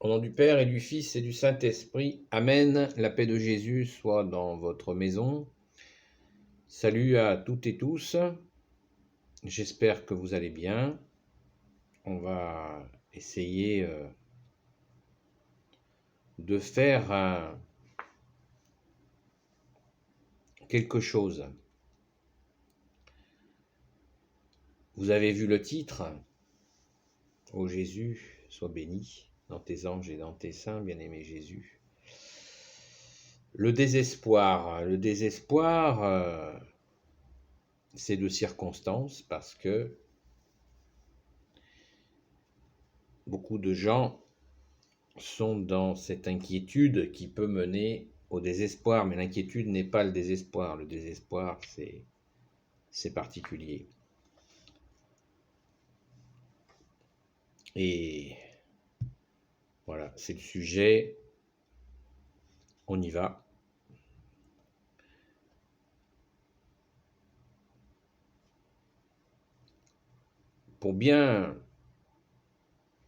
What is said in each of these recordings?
Au nom du Père et du Fils et du Saint-Esprit, Amen. La paix de Jésus soit dans votre maison. Salut à toutes et tous. J'espère que vous allez bien. On va essayer de faire quelque chose. Vous avez vu le titre, Ô Jésus, sois béni dans tes anges et dans tes saints, bien-aimé Jésus. Le désespoir. Le désespoir, c'est de circonstance parce que beaucoup de gens sont dans cette inquiétude qui peut mener au désespoir, mais l'inquiétude n'est pas le désespoir. Le désespoir, c'est particulier. Et voilà, c'est le sujet. On y va. Pour bien,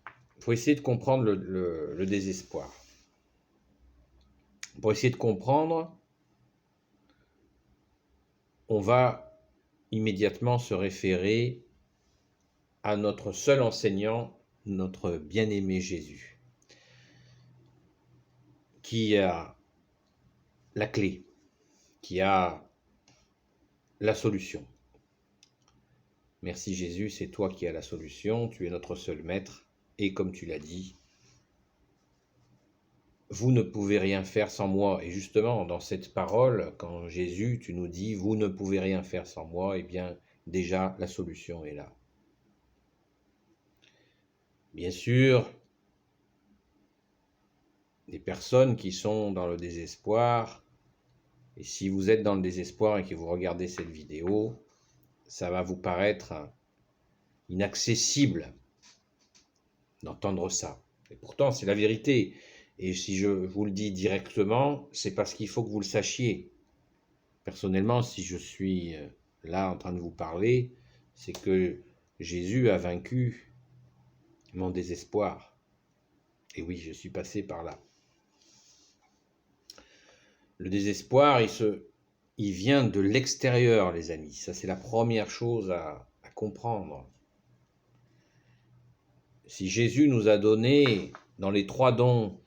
il faut essayer de comprendre le désespoir. Pour essayer de comprendre, on va immédiatement se référer à notre seul enseignant, notre bien-aimé Jésus, qui a la clé, qui a la solution. Merci Jésus, c'est toi qui as la solution, tu es notre seul maître, et comme tu l'as dit, vous ne pouvez rien faire sans moi. Et justement, dans cette parole, quand Jésus, tu nous dis, vous ne pouvez rien faire sans moi, eh bien, déjà, la solution est là. Bien sûr, des personnes qui sont dans le désespoir, et si vous êtes dans le désespoir et que vous regardez cette vidéo, ça va vous paraître inaccessible d'entendre ça. Et pourtant, c'est la vérité. Et si je vous le dis directement, c'est parce qu'il faut que vous le sachiez. Personnellement, si je suis là en train de vous parler, c'est que Jésus a vaincu mon désespoir. Et oui, je suis passé par là. Le désespoir, il vient de l'extérieur, les amis. Ça, c'est la première chose à comprendre. Si Jésus nous a donné, dans les 3 dons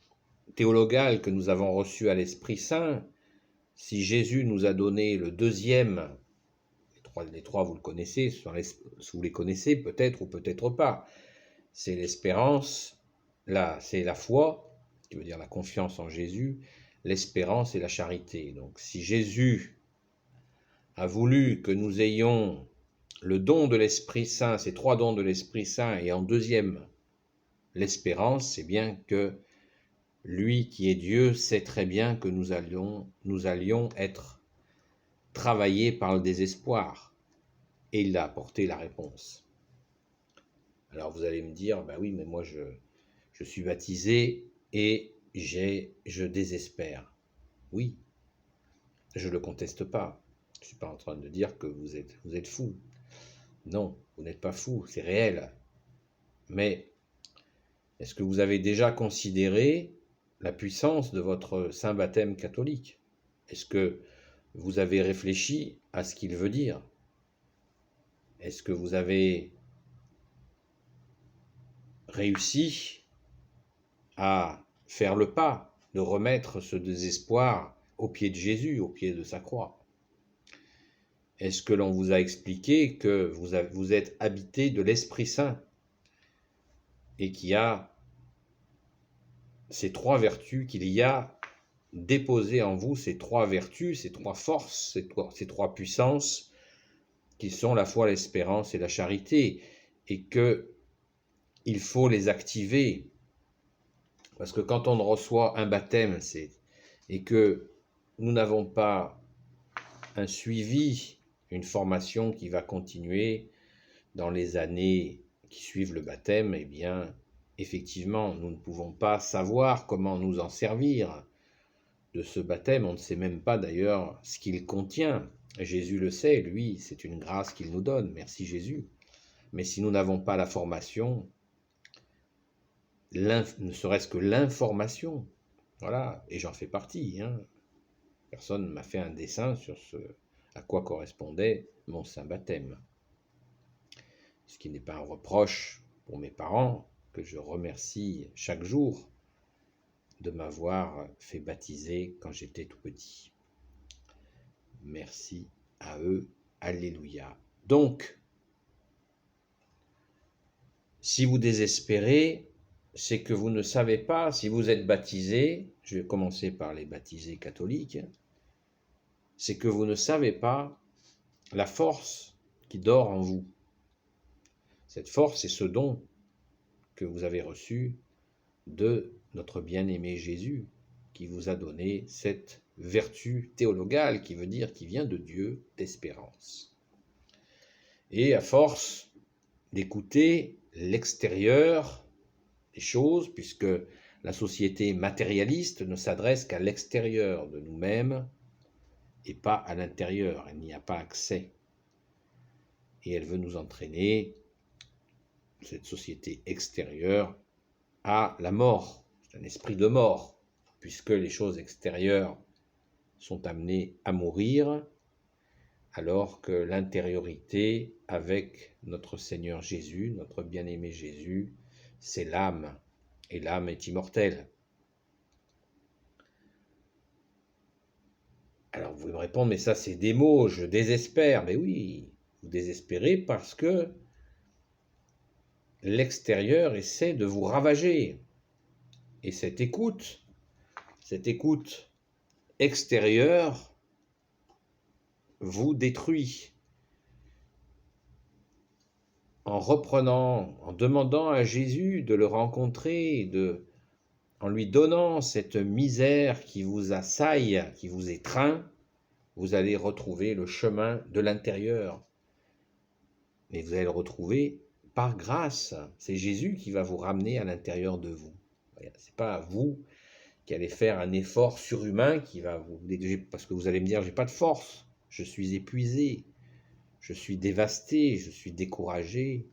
théologales que nous avons reçus à l'Esprit Saint, si Jésus nous a donné le deuxième, les trois vous le connaissez, vous les connaissez peut-être ou peut-être pas, c'est l'espérance, c'est la foi, qui veut dire la confiance en Jésus, l'espérance et la charité. Donc si Jésus a voulu que nous ayons le don de l'Esprit Saint, ces 3 dons de l'Esprit Saint, et en deuxième, l'espérance, c'est bien que lui qui est Dieu sait très bien que nous allions être travaillés par le désespoir. Et il a apporté la réponse. Alors vous allez me dire, ben oui, mais moi je suis baptisé et je désespère. Oui, je ne le conteste pas. Je ne suis pas en train de dire que vous êtes fou. Non, vous n'êtes pas fou, c'est réel. Mais est-ce que vous avez déjà considéré la puissance de votre saint baptême catholique? Est-ce que vous avez réfléchi à ce qu'il veut dire? Est-ce que vous avez réussi à faire le pas de remettre ce désespoir au pied de Jésus, au pied de sa croix? Est-ce que l'on vous a expliqué que vous êtes habité de l'Esprit Saint et qu'il y a ces 3 vertus, qu'il y a déposé en vous ces 3 vertus, ces 3 forces, ces 3 puissances qui sont la foi, l'espérance et la charité, et qu'il faut les activer? Parce que quand on reçoit un baptême, et que nous n'avons pas un suivi, une formation qui va continuer dans les années qui suivent le baptême, eh bien, effectivement, nous ne pouvons pas savoir comment nous en servir de ce baptême. On ne sait même pas d'ailleurs ce qu'il contient. Jésus le sait, lui, c'est une grâce qu'il nous donne. Merci Jésus. Mais si nous n'avons pas la formation, ne serait-ce que l'information. Voilà, et j'en fais partie. Hein. Personne ne m'a fait un dessin sur ce à quoi correspondait mon saint baptême. Ce qui n'est pas un reproche pour mes parents, que je remercie chaque jour de m'avoir fait baptiser quand j'étais tout petit. Merci à eux, alléluia. Donc, si vous désespérez, c'est que vous ne savez pas, si vous êtes baptisé, je vais commencer par les baptisés catholiques, c'est que vous ne savez pas la force qui dort en vous. Cette force, c'est ce don que vous avez reçu de notre bien-aimé Jésus, qui vous a donné cette vertu théologale, qui veut dire qui vient de Dieu, d'espérance. Et à force d'écouter l'extérieur des choses, puisque la société matérialiste ne s'adresse qu'à l'extérieur de nous-mêmes et pas à l'intérieur, elle n'y a pas accès. Et elle veut nous entraîner, cette société extérieure, à la mort. C'est un esprit de mort, puisque les choses extérieures sont amenées à mourir, alors que l'intériorité avec notre Seigneur Jésus, notre bien-aimé Jésus, c'est l'âme, et l'âme est immortelle. Alors vous pouvez me répondre, mais ça c'est des mots, je désespère. Mais oui, vous désespérez parce que l'extérieur essaie de vous ravager. Et cette écoute extérieure vous détruit. En reprenant, en demandant à Jésus de le rencontrer, en lui donnant cette misère qui vous assaille, qui vous étreint, vous allez retrouver le chemin de l'intérieur. Mais vous allez le retrouver par grâce. C'est Jésus qui va vous ramener à l'intérieur de vous. Ce n'est pas vous qui allez faire un effort surhumain qui va vous... Parce que vous allez me dire, j'ai pas de force, je suis épuisé, je suis dévasté, je suis découragé.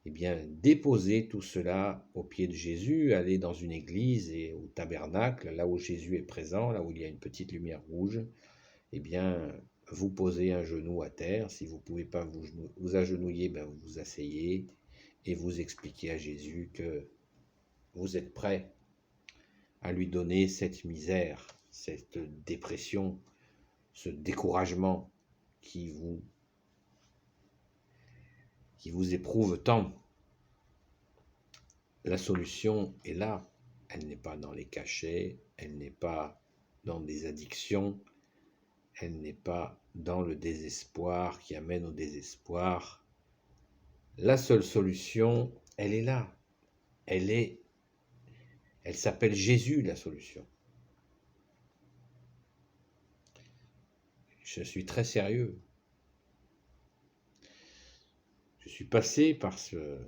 Eh bien, déposez tout cela aux pieds de Jésus, allez dans une église et au tabernacle, là où Jésus est présent, là où il y a une petite lumière rouge, eh bien, vous posez un genou à terre. Si vous ne pouvez pas vous agenouiller, ben vous vous asseyez et vous expliquez à Jésus que vous êtes prêt à lui donner cette misère, cette dépression, ce découragement qui vous éprouve tant. La solution est là. Elle n'est pas dans les cachets, elle n'est pas dans des addictions, elle n'est pas dans le désespoir qui amène au désespoir. La seule solution, elle est là. Elle s'appelle Jésus, la solution. Je suis très sérieux. Je suis passé par ce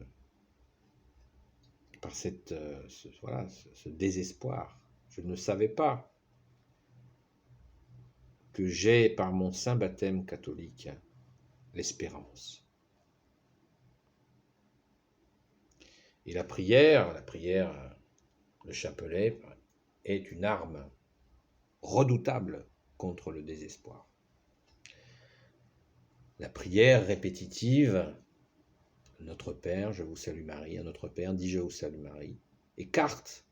désespoir. Je ne savais pas que j'ai, par mon saint baptême catholique, l'espérance. Et la prière, le chapelet, est une arme redoutable contre le désespoir. La prière répétitive, Notre Père, je vous salue Marie, à Notre Père, dis je vous salue Marie, écarte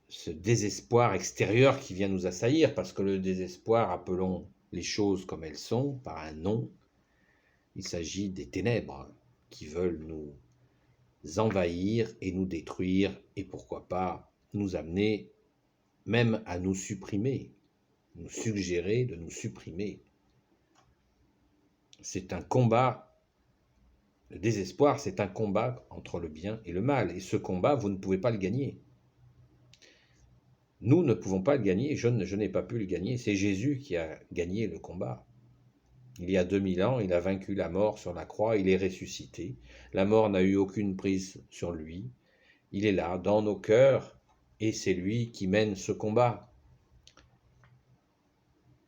ce désespoir extérieur qui vient nous assaillir, parce que le désespoir, appelons les choses comme elles sont, par un nom, il s'agit des ténèbres qui veulent nous envahir et nous détruire, et pourquoi pas nous amener même à nous supprimer, nous suggérer de nous supprimer. C'est un combat, le désespoir, c'est un combat entre le bien et le mal, et ce combat, vous ne pouvez pas le gagner. Nous ne pouvons pas le gagner, je n'ai pas pu le gagner, c'est Jésus qui a gagné le combat. Il y a 2000 ans, il a vaincu la mort sur la croix, il est ressuscité. La mort n'a eu aucune prise sur lui. Il est là, dans nos cœurs, et c'est lui qui mène ce combat.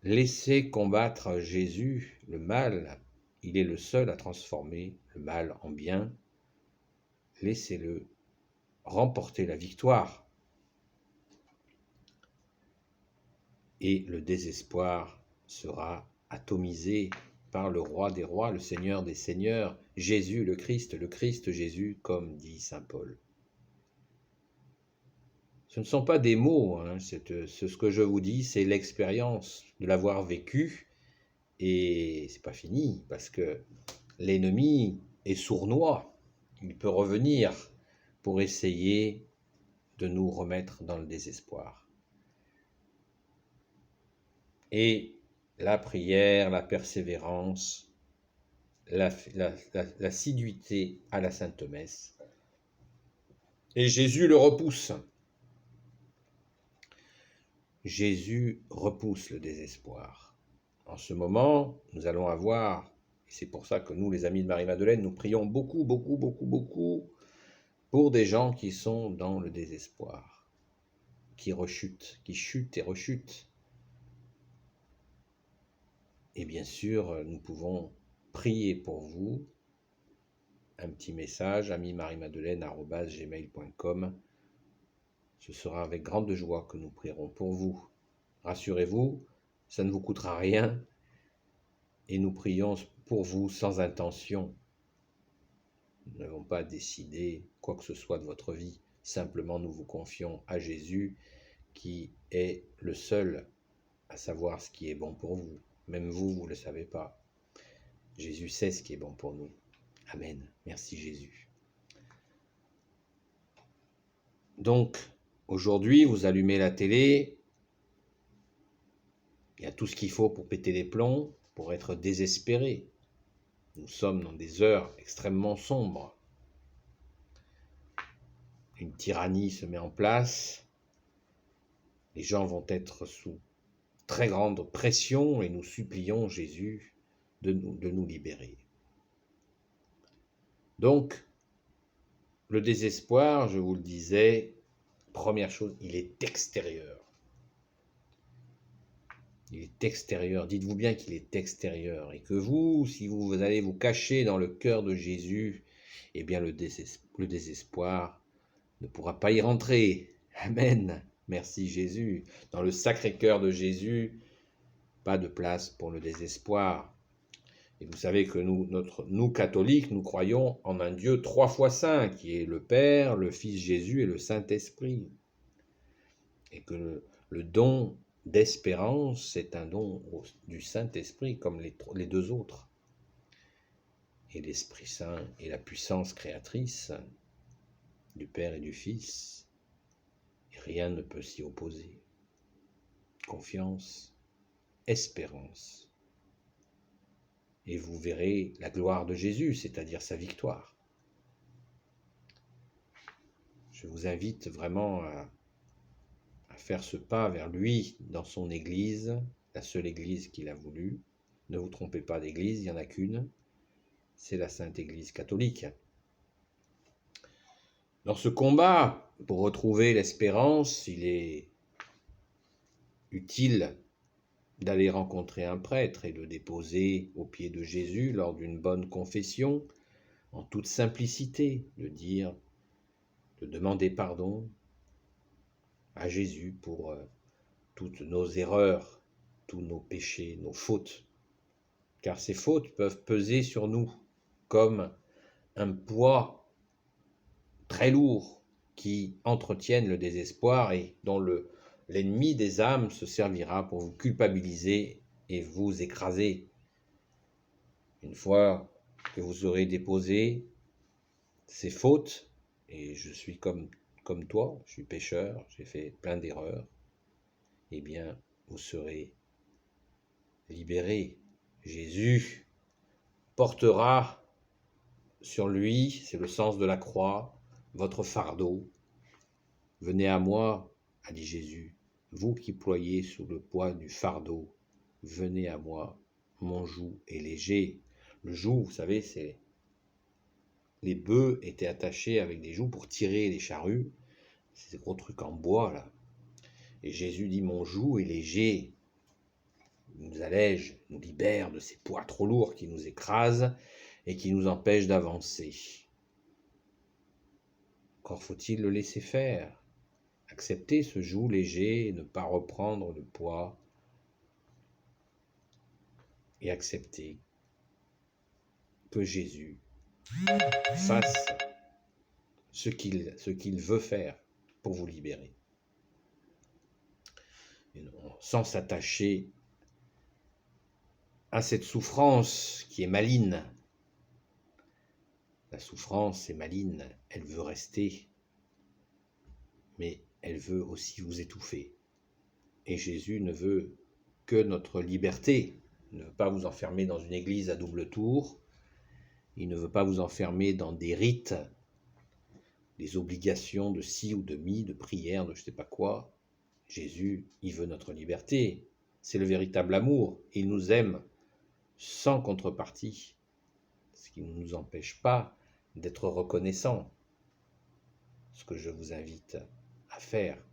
Laissez combattre Jésus le mal. Il est le seul à transformer le mal en bien. laissez-le remporter la victoire. Et le désespoir sera atomisé par le roi des rois, le Seigneur des seigneurs, Jésus le Christ Jésus, comme dit saint Paul. Ce ne sont pas des mots, hein, ce que je vous dis, c'est l'expérience de l'avoir vécu, et c'est pas fini, parce que l'ennemi est sournois, il peut revenir pour essayer de nous remettre dans le désespoir. Et la prière, la persévérance, l'assiduité à la Sainte Messe. Et Jésus le repousse. Jésus repousse le désespoir. En ce moment, nous allons avoir, et c'est pour ça que nous, les amis de Marie-Madeleine, nous prions beaucoup pour des gens qui sont dans le désespoir, qui chutent et rechutent. Et bien sûr, nous pouvons prier pour vous. Un petit message, amie-marie-madeleine@gmail.com. Ce sera avec grande joie que nous prierons pour vous. Rassurez-vous, ça ne vous coûtera rien et nous prions pour vous sans intention. Nous n'avons pas décidé quoi que ce soit de votre vie. Simplement, nous vous confions à Jésus qui est le seul à savoir ce qui est bon pour vous. Même vous, vous ne le savez pas. Jésus sait ce qui est bon pour nous. Amen. Merci Jésus. Donc, aujourd'hui, vous allumez la télé. Il y a tout ce qu'il faut pour péter les plombs, pour être désespéré. Nous sommes dans des heures extrêmement sombres. Une tyrannie se met en place. Les gens vont être sous très grande pression et nous supplions Jésus de nous libérer. Donc, le désespoir, je vous le disais, première chose, il est extérieur. Il est extérieur. Dites-vous bien qu'il est extérieur et que vous, si vous allez vous cacher dans le cœur de Jésus, eh bien le désespoir ne pourra pas y rentrer. Amen. Merci Jésus. Dans le sacré cœur de Jésus, pas de place pour le désespoir. Et vous savez que nous catholiques, nous croyons en un Dieu 3 fois saint, qui est le Père, le Fils Jésus et le Saint-Esprit. Et que le don d'espérance, c'est un don du Saint-Esprit, comme les deux autres. Et l'Esprit Saint est la puissance créatrice du Père et du Fils. Et rien ne peut s'y opposer. Confiance, espérance. Et vous verrez la gloire de Jésus, c'est-à-dire sa victoire. Je vous invite vraiment à faire ce pas vers lui dans son Église, la seule Église qu'il a voulu. Ne vous trompez pas d'Église, il n'y en a qu'une, c'est la Sainte Église catholique. Dans ce combat, pour retrouver l'espérance, il est utile d'aller rencontrer un prêtre et de déposer aux pieds de Jésus lors d'une bonne confession, en toute simplicité, de demander pardon à Jésus pour toutes nos erreurs, tous nos péchés, nos fautes. Car ces fautes peuvent peser sur nous comme un poids très lourd qui entretiennent le désespoir et dont l'ennemi des âmes se servira pour vous culpabiliser et vous écraser. Une fois que vous aurez déposé ces fautes, et je suis comme toi, je suis pécheur, j'ai fait plein d'erreurs, eh bien, vous serez libérés. Jésus portera sur lui, c'est le sens de la croix, votre fardeau. Venez à moi, a dit Jésus, vous qui ployez sous le poids du fardeau, venez à moi, mon joug est léger. Le joug, vous savez, c'est les bœufs étaient attachés avec des jougs pour tirer les charrues, c'est ces gros trucs en bois là. Et Jésus dit, mon joug est léger. Il nous allège, nous libère de ces poids trop lourds qui nous écrasent et qui nous empêchent d'avancer. Encore faut-il le laisser faire. Accepter ce joug léger et ne pas reprendre le poids. Et accepter que Jésus fasse ce qu'il veut faire pour vous libérer. Et non, sans s'attacher à cette souffrance qui est maligne. La souffrance est maligne, elle veut rester, mais elle veut aussi vous étouffer. Et Jésus ne veut que notre liberté. Il ne veut pas vous enfermer dans une église à double tour. Il ne veut pas vous enfermer dans des rites, des obligations de ci ou de mi, de prière, de je ne sais pas quoi. Jésus, il veut notre liberté. C'est le véritable amour. Il nous aime sans contrepartie, ce qui ne nous empêche pas d'être reconnaissants. Ce que je vous invite à faire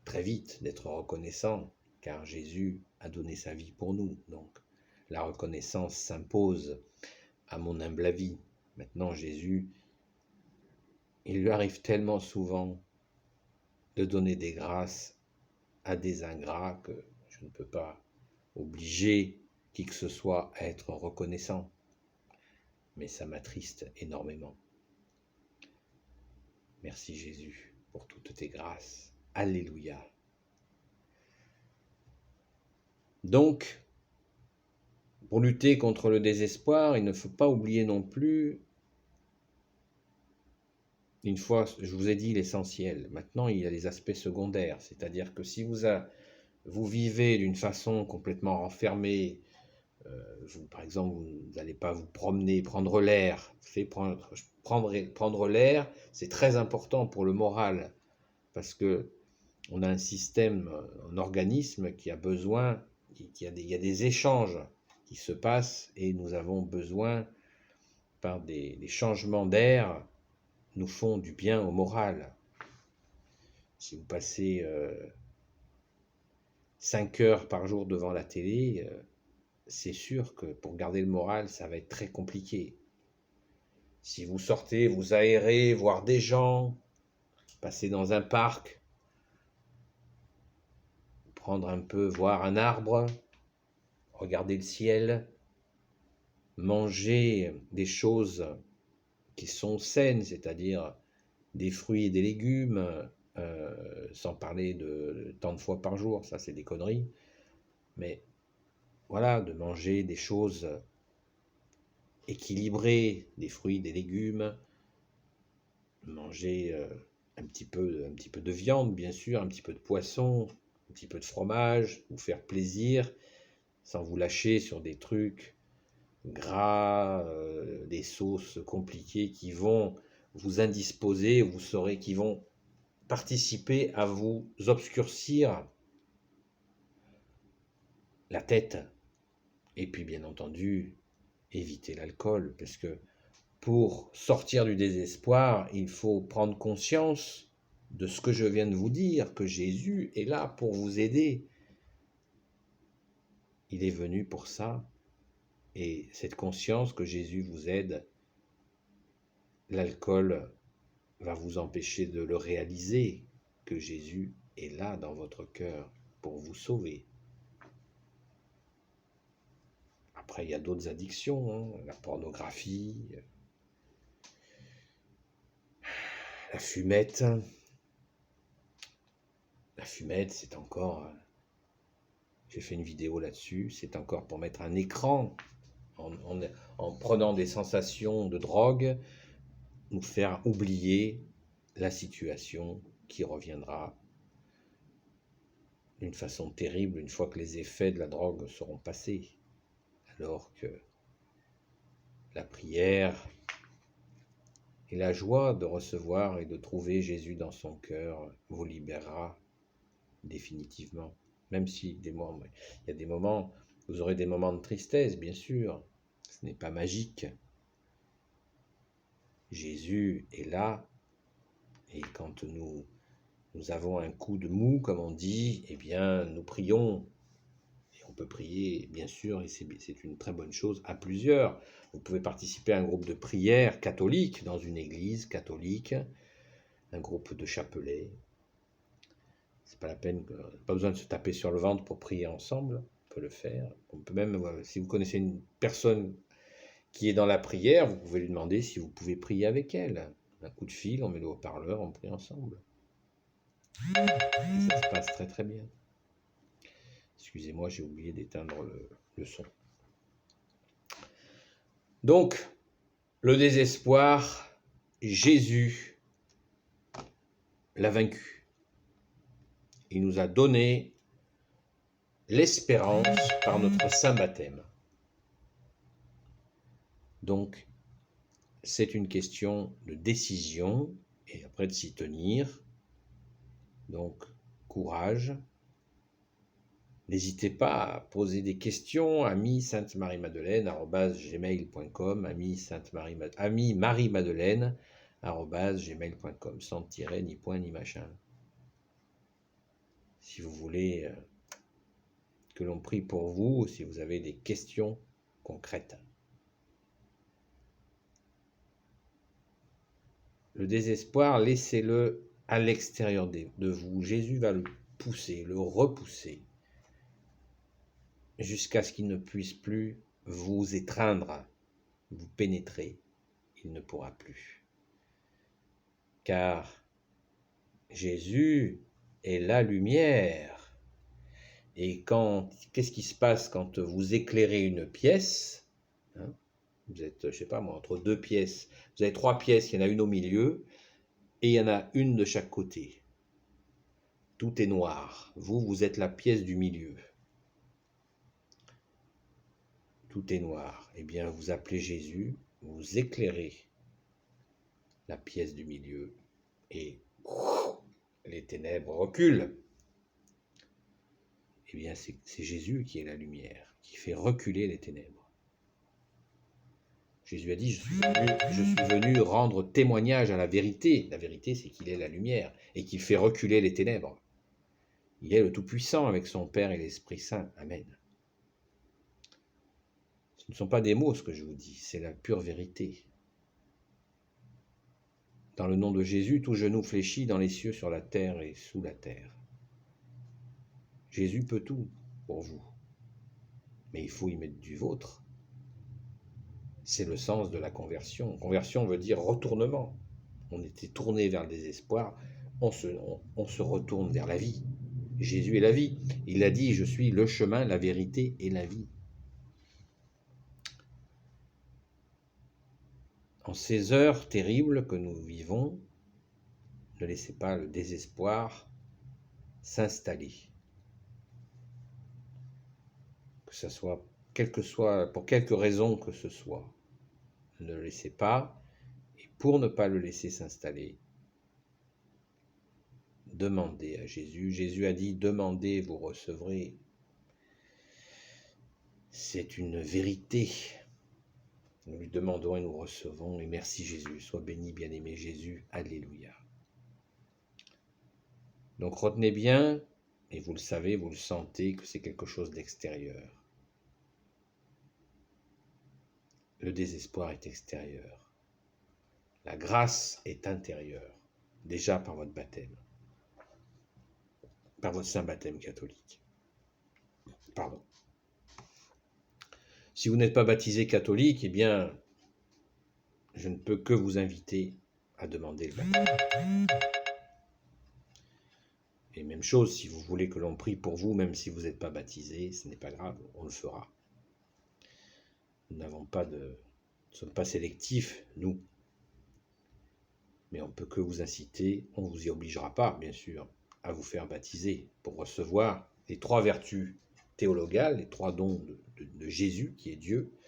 très vite, d'être reconnaissant, car Jésus a donné sa vie pour nous. Donc, la reconnaissance s'impose à mon humble avis. Maintenant, Jésus, il lui arrive tellement souvent de donner des grâces à des ingrats que je ne peux pas obliger qui que ce soit à être reconnaissant. Mais ça m'attriste énormément. Merci Jésus pour toutes tes grâces. Alléluia. Donc, pour lutter contre le désespoir, il ne faut pas oublier non plus, une fois, je vous ai dit l'essentiel, maintenant il y a les aspects secondaires, c'est-à-dire que si vous vivez d'une façon complètement renfermée, par exemple, vous n'allez pas vous promener, prendre l'air, prendre l'air, c'est très important pour le moral, parce que on a un système, un organisme qui a besoin, il y a des échanges qui se passent et nous avons besoin, par des changements d'air, nous font du bien au moral. Si vous passez 5 heures par jour devant la télé, c'est sûr que pour garder le moral, ça va être très compliqué. Si vous sortez, vous aérez, voir des gens, passer dans un parc, prendre un peu, voir un arbre, regarder le ciel, manger des choses qui sont saines, c'est-à-dire des fruits et des légumes, sans parler de tant de fois par jour, ça c'est des conneries, mais voilà, de manger des choses équilibrées, des fruits, des légumes, manger un petit peu de viande, bien sûr, un petit peu de poisson, un petit peu de fromage, vous faire plaisir, sans vous lâcher sur des trucs gras, des sauces compliquées qui vont vous indisposer, vous saurez, qui vont participer à vous obscurcir la tête. Et puis, bien entendu, éviter l'alcool, parce que pour sortir du désespoir, il faut prendre conscience de ce que je viens de vous dire, que Jésus est là pour vous aider. Il est venu pour ça. Et cette conscience que Jésus vous aide, l'alcool va vous empêcher de le réaliser, que Jésus est là dans votre cœur pour vous sauver. Après, il y a d'autres addictions, la pornographie, la fumette. La fumette, c'est encore... J'ai fait une vidéo là-dessus, c'est encore pour mettre un écran en prenant des sensations de drogue, nous faire oublier la situation qui reviendra d'une façon terrible une fois que les effets de la drogue seront passés. Alors que la prière et la joie de recevoir et de trouver Jésus dans son cœur vous libérera définitivement. Même si il y a des moments, vous aurez des moments de tristesse, bien sûr, ce n'est pas magique. Jésus est là, et quand nous avons un coup de mou, comme on dit, eh bien, nous prions. Et on peut prier, bien sûr, et c'est une très bonne chose, à plusieurs. Vous pouvez participer à un groupe de prière catholique, dans une église catholique, un groupe de chapelets. C'est pas la peine, pas besoin de se taper sur le ventre pour prier ensemble. On peut le faire. On peut même, si vous connaissez une personne qui est dans la prière, vous pouvez lui demander si vous pouvez prier avec elle. Un coup de fil, on met le haut-parleur, on prie ensemble. Et ça se passe très très bien. Excusez-moi, j'ai oublié d'éteindre le son. Donc, le désespoir, Jésus l'a vaincu. Il nous a donné l'espérance par notre saint baptême. Donc, c'est une question de décision et après de s'y tenir. Donc, courage. N'hésitez pas à poser des questions, ami-sainte-marie-madeleine@gmail.com, ami-marie-madeleine@gmail.com, sans tiret, ni point, ni machin. Si vous voulez que l'on prie pour vous, ou si vous avez des questions concrètes. Le désespoir, laissez-le à l'extérieur de vous. Jésus va le pousser, le repousser, jusqu'à ce qu'il ne puisse plus vous étreindre, vous pénétrer. Il ne pourra plus. Car Jésus est la lumière. Et qu'est-ce qui se passe quand vous éclairez une pièce, hein? Vous êtes, je sais pas moi, entre deux pièces. Vous avez trois pièces, il y en a une au milieu, et il y en a une de chaque côté. Tout est noir. Vous êtes la pièce du milieu. Tout est noir. Eh bien, vous appelez Jésus, vous éclairez la pièce du milieu, et les ténèbres reculent. Eh bien, c'est Jésus qui est la lumière, qui fait reculer les ténèbres. Jésus a dit, je suis venu rendre témoignage à la vérité. La vérité, c'est qu'il est la lumière et qu'il fait reculer les ténèbres. Il est le Tout-Puissant avec son Père et l'Esprit Saint. Amen. Ce ne sont pas des mots ce que je vous dis, c'est la pure vérité. Dans le nom de Jésus, tout genou fléchit dans les cieux, sur la terre et sous la terre. Jésus peut tout pour vous, mais il faut y mettre du vôtre. C'est le sens de la conversion. Conversion veut dire retournement. On était tourné vers le désespoir, on se retourne vers la vie. Jésus est la vie. Il a dit, je suis le chemin, la vérité et la vie. En ces heures terribles que nous vivons, ne laissez pas le désespoir s'installer. Que ce soit, pour quelque raison que ce soit, ne le laissez pas. Et pour ne pas le laisser s'installer, demandez à Jésus. Jésus a dit, demandez, vous recevrez. C'est une vérité. Nous lui demandons et nous recevons. Et merci Jésus. Sois béni, bien-aimé Jésus. Alléluia. Donc retenez bien, et vous le savez, vous le sentez, que c'est quelque chose d'extérieur. Le désespoir est extérieur. La grâce est intérieure, déjà par votre baptême, par votre saint baptême catholique. Pardon. Si vous n'êtes pas baptisé catholique, eh bien, je ne peux que vous inviter à demander le baptême. Et même chose, si vous voulez que l'on prie pour vous, même si vous n'êtes pas baptisé, ce n'est pas grave, on le fera. Nous ne sommes pas sélectifs, nous. Mais on ne peut que vous inciter, on ne vous y obligera pas, bien sûr, à vous faire baptiser pour recevoir les trois vertus théologales, les trois dons de Jésus, qui est Dieu,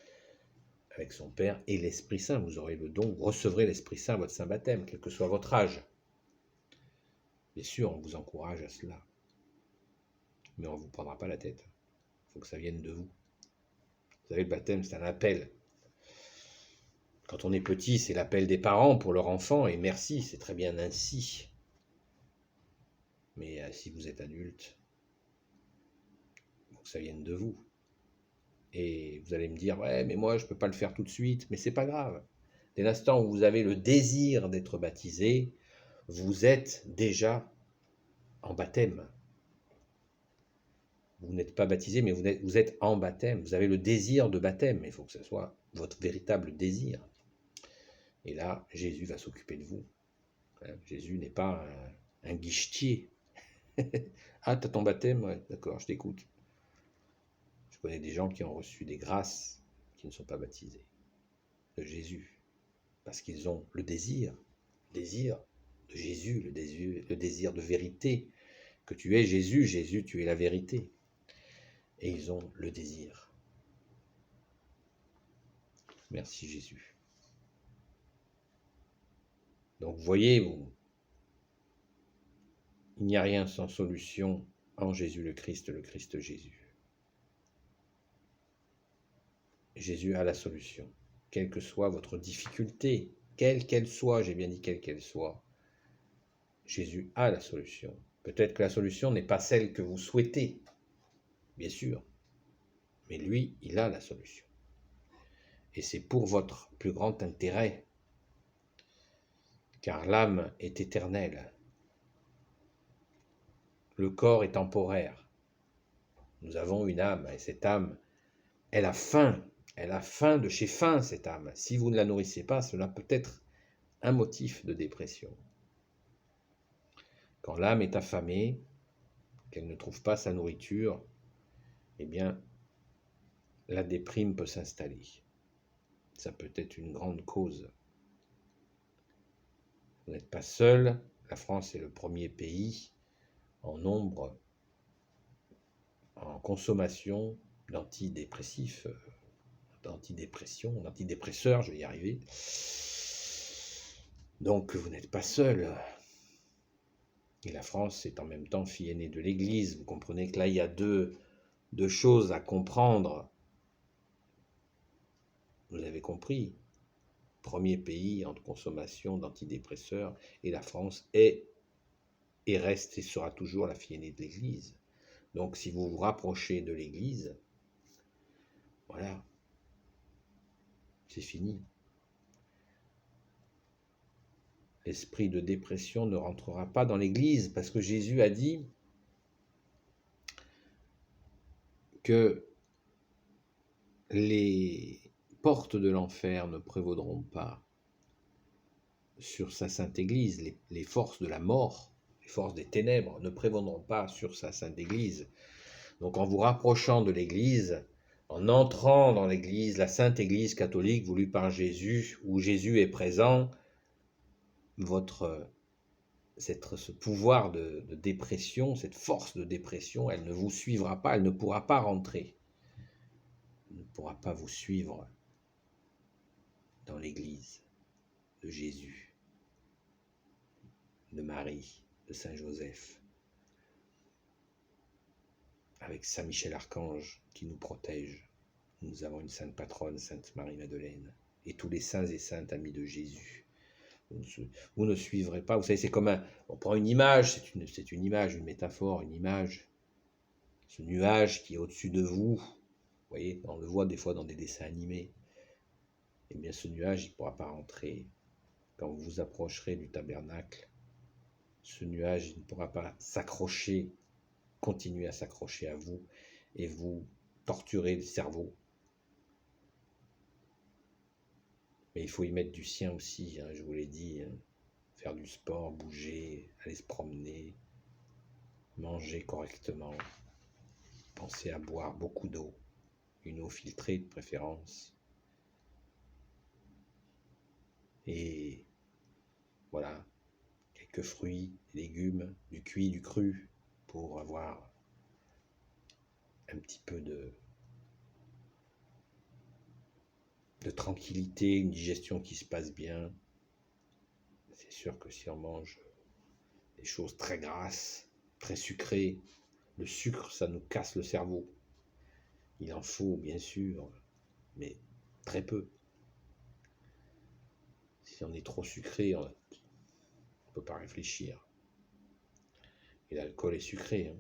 avec son Père et l'Esprit Saint. Vous aurez le don, vous recevrez l'Esprit Saint à votre saint baptême, quel que soit votre âge. Bien sûr, on vous encourage à cela. Mais on ne vous prendra pas la tête. Il faut que ça vienne de vous. Vous savez, le baptême, c'est un appel. Quand on est petit, c'est l'appel des parents pour leur enfant, et merci, c'est très bien ainsi. Mais si vous êtes adulte, il faut que ça vienne de vous. Et vous allez me dire, ouais, mais moi, je ne peux pas le faire tout de suite, mais c'est pas grave. Dès l'instant où vous avez le désir d'être baptisé, vous êtes déjà en baptême. Vous n'êtes pas baptisé, mais vous êtes en baptême. Vous avez le désir de baptême. Il faut que ce soit votre véritable désir. Et là, Jésus va s'occuper de vous. Jésus n'est pas un guichetier. Ah, t'as ton baptême? Ouais, d'accord, je t'écoute. Je connais des gens qui ont reçu des grâces qui ne sont pas baptisés de Jésus. Parce qu'ils ont le désir de Jésus, le désir de vérité. Que tu es Jésus, Jésus, tu es la vérité. Et ils ont le désir. Merci Jésus. Donc voyez-vous, il n'y a rien sans solution en Jésus le Christ Jésus. Jésus a la solution, quelle que soit votre difficulté, quelle qu'elle soit, j'ai bien dit quelle qu'elle soit, Jésus a la solution. Peut-être que la solution n'est pas celle que vous souhaitez, bien sûr, mais lui, il a la solution. Et c'est pour votre plus grand intérêt, car l'âme est éternelle. Le corps est temporaire. Nous avons une âme, et cette âme, elle a faim de chez faim, cette âme. Si vous ne la nourrissez pas, cela peut être un motif de dépression. Quand l'âme est affamée, qu'elle ne trouve pas sa nourriture, eh bien, la déprime peut s'installer. Ça peut être une grande cause. Vous n'êtes pas seul. La France est le premier pays en nombre, en consommation d'antidépressifs, d'antidépresseurs, je vais y arriver. Donc vous n'êtes pas seul. Et la France est en même temps fille aînée de l'Église. Vous comprenez que là, il y a deux choses à comprendre. Vous avez compris. Premier pays en consommation d'antidépresseurs, et la France est et reste et sera toujours la fille aînée de l'Église. Donc si vous vous rapprochez de l'Église, voilà, c'est fini. L'esprit de dépression ne rentrera pas dans l'Église, parce que Jésus a dit que les portes de l'enfer ne prévaudront pas sur sa sainte Église, les forces de la mort, les forces des ténèbres ne prévaudront pas sur sa sainte Église. Donc en vous rapprochant de l'Église, en entrant dans l'Église, la sainte Église catholique voulue par Jésus, où Jésus est présent, ce pouvoir de dépression, cette force de dépression, elle ne vous suivra pas, elle ne pourra pas rentrer. Elle ne pourra pas vous suivre dans l'Église de Jésus, de Marie, de Saint Joseph, avec Saint Michel Archange qui nous protège. Nous avons une sainte patronne, Sainte Marie-Madeleine, et tous les saints et saintes amis de Jésus. Vous ne suivrez pas, vous savez, c'est comme on prend une image, c'est une image, une métaphore, une image. Ce nuage qui est au-dessus de vous, vous voyez, on le voit des fois dans des dessins animés, eh bien ce nuage, il ne pourra pas rentrer. Quand vous vous approcherez du tabernacle, ce nuage, il ne pourra pas s'accrocher, continuer à s'accrocher à vous et vous torturer le cerveau. Mais il faut y mettre du sien aussi, je vous l'ai dit, faire du sport, bouger, aller se promener, manger correctement, pensez à boire beaucoup d'eau, une eau filtrée de préférence. Et voilà, quelques fruits, légumes, du cuit, du cru, pour avoir un petit peu de tranquillité, une digestion qui se passe bien. C'est sûr que si on mange des choses très grasses, très sucrées, le sucre, ça nous casse le cerveau. Il en faut, bien sûr, mais très peu. Si on est trop sucré, on ne peut pas réfléchir. Et l'alcool est sucré.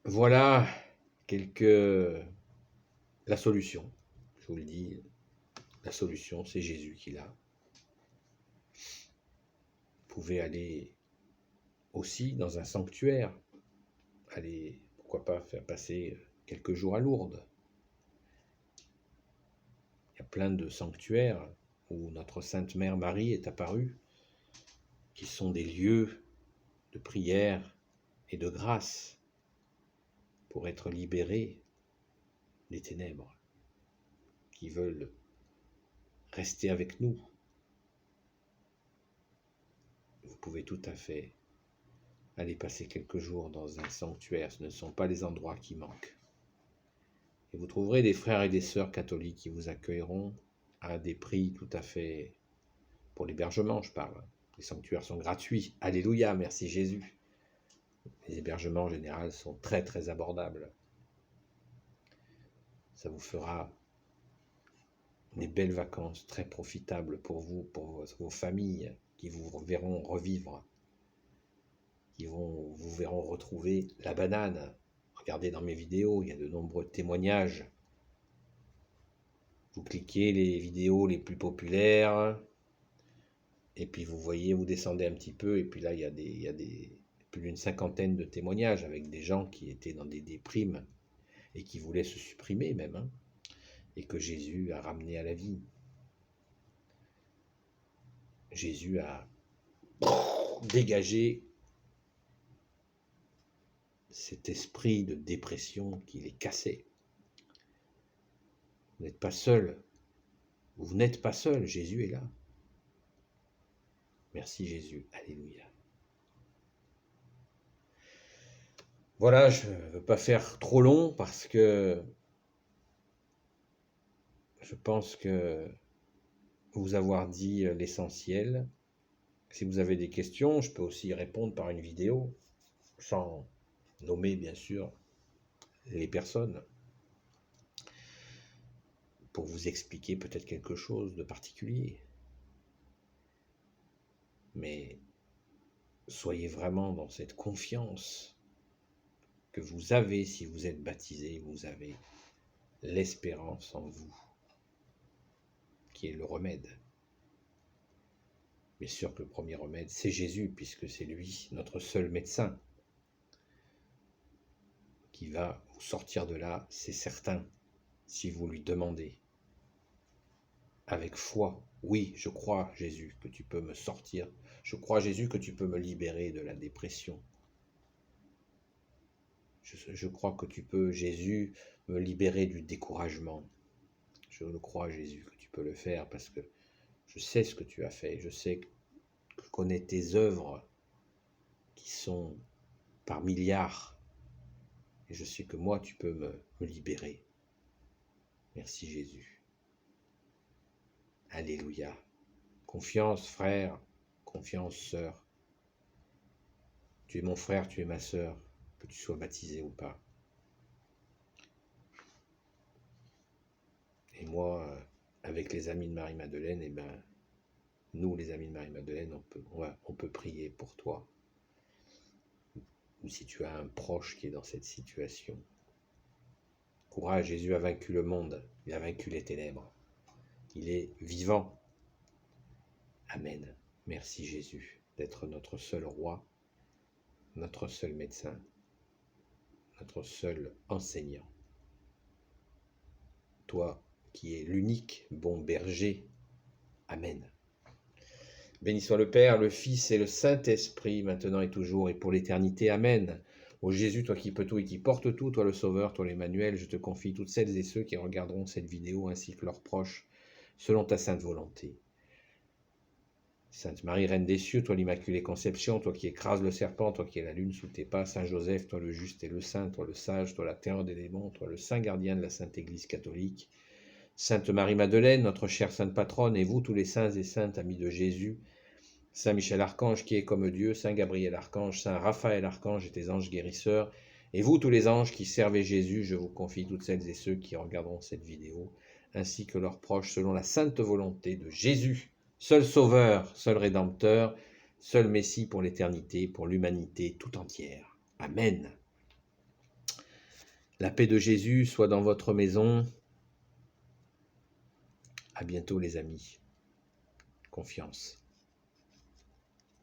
Voilà la solution. Je vous le dis, La solution, c'est Jésus qui l'a. Vous pouvez aller aussi dans un sanctuaire, aller, pourquoi pas, faire passer quelques jours à Lourdes. Il y a plein de sanctuaires où notre Sainte Mère Marie est apparue, qui sont des lieux de prière et de grâce pour être libérés des ténèbres qui veulent rester avec nous. Vous pouvez tout à fait aller passer quelques jours dans un sanctuaire, ce ne sont pas les endroits qui manquent. Et vous trouverez des frères et des sœurs catholiques qui vous accueilleront à des prix tout à fait, pour l'hébergement je parle. Les sanctuaires sont gratuits, alléluia, merci Jésus. Les hébergements en général sont très très abordables. Ça vous fera des belles vacances très profitables pour vous, pour vos familles qui vous verront revivre, qui vous verront retrouver la banane. Regardez dans mes vidéos, il y a de nombreux témoignages. Vous cliquez les vidéos les plus populaires, et puis vous voyez, vous descendez un petit peu, et puis là il y a plus d'une cinquantaine de témoignages avec des gens qui étaient dans des déprimes et qui voulaient se supprimer même, et que Jésus a ramené à la vie. Jésus a dégagé cet esprit de dépression qui les cassait. Vous n'êtes pas seul. Vous n'êtes pas seul. Jésus est là. Merci Jésus. Alléluia. Voilà, je ne veux pas faire trop long parce que je pense que vous avoir dit l'essentiel. Si vous avez des questions, je peux aussi y répondre par une vidéo, sans nommer bien sûr les personnes, pour vous expliquer peut-être quelque chose de particulier. Mais soyez vraiment dans cette confiance que vous avez si vous êtes baptisé, vous avez l'espérance en vous, qui est le remède. Bien sûr que le premier remède, c'est Jésus, puisque c'est lui, notre seul médecin, qui va vous sortir de là, c'est certain, si vous lui demandez. Avec foi, oui, je crois, Jésus, que tu peux me sortir. Je crois, Jésus, que tu peux me libérer de la dépression. Je crois que tu peux, Jésus, me libérer du découragement. Je le crois, Jésus, que tu peux le faire parce que je sais ce que tu as fait. Je sais que je connais tes œuvres qui sont par milliards. Et je sais que moi, tu peux me libérer. Merci, Jésus. Alléluia. Confiance, frère. Confiance, sœur. Tu es mon frère, tu es ma sœur, que tu sois baptisé ou pas. Et moi, avec les amis de Marie-Madeleine, eh ben, nous, les amis de Marie-Madeleine, on peut prier pour toi. Ou si tu as un proche qui est dans cette situation. Courage, Jésus a vaincu le monde, il a vaincu les ténèbres. Il est vivant. Amen. Merci Jésus d'être notre seul roi, notre seul médecin, notre seul enseignant. Toi qui es l'unique bon berger. Amen. Béni soit le Père, le Fils et le Saint-Esprit, maintenant et toujours et pour l'éternité. Amen. Ô Jésus, toi qui peux tout et qui portes tout, toi le Sauveur, toi l'Emmanuel, je te confie toutes celles et ceux qui regarderont cette vidéo ainsi que leurs proches, selon ta sainte volonté. Sainte Marie, Reine des cieux, toi l'Immaculée Conception, toi qui écrases le serpent, toi qui es la lune sous tes pas, Saint Joseph, toi le juste et le saint, toi le sage, toi la terreur des démons, toi le saint gardien de la Sainte Église catholique, Sainte Marie-Madeleine, notre chère sainte patronne, et vous tous les saints et saintes amis de Jésus, Saint Michel Archange qui est comme Dieu, Saint Gabriel Archange, Saint Raphaël Archange et tes anges guérisseurs, et vous tous les anges qui servez Jésus, je vous confie toutes celles et ceux qui regarderont cette vidéo, ainsi que leurs proches, selon la sainte volonté de Jésus, seul Sauveur, seul Rédempteur, seul Messie pour l'éternité, pour l'humanité tout entière. Amen. La paix de Jésus soit dans votre maison. À bientôt les amis. Confiance.